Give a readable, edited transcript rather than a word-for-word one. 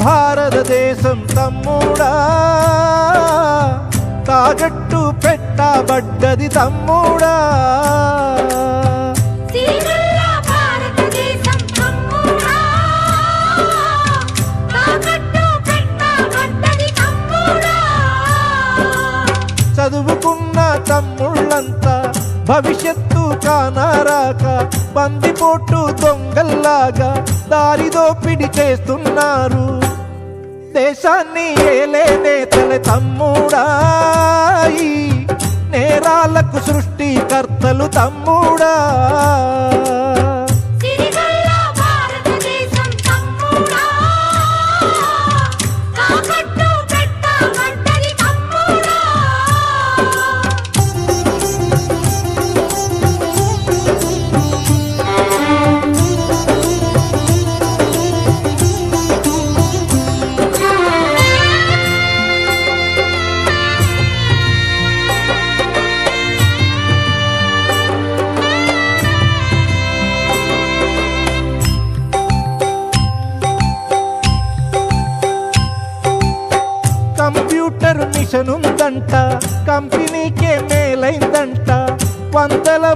భారతదేశం తమ్ముడా, తాగట్టు పెట్టబడ్డది తమ్ముడా. చదువుకున్న తమ్ముళ్ళంతా భవిష్యత్తు కానారాక బందిపోటు దొంగల్లాగా దారిదోపిడి చేస్తున్నారు. దేశాన్ని ఏలే నేతల తమ్ముడా, ఈ నేరాలకు సృష్టికర్తలు తమ్ముడా. కంప్యూటర్ మిషన్ ఉందంట, కంపెనీకే మేలైందంట, 100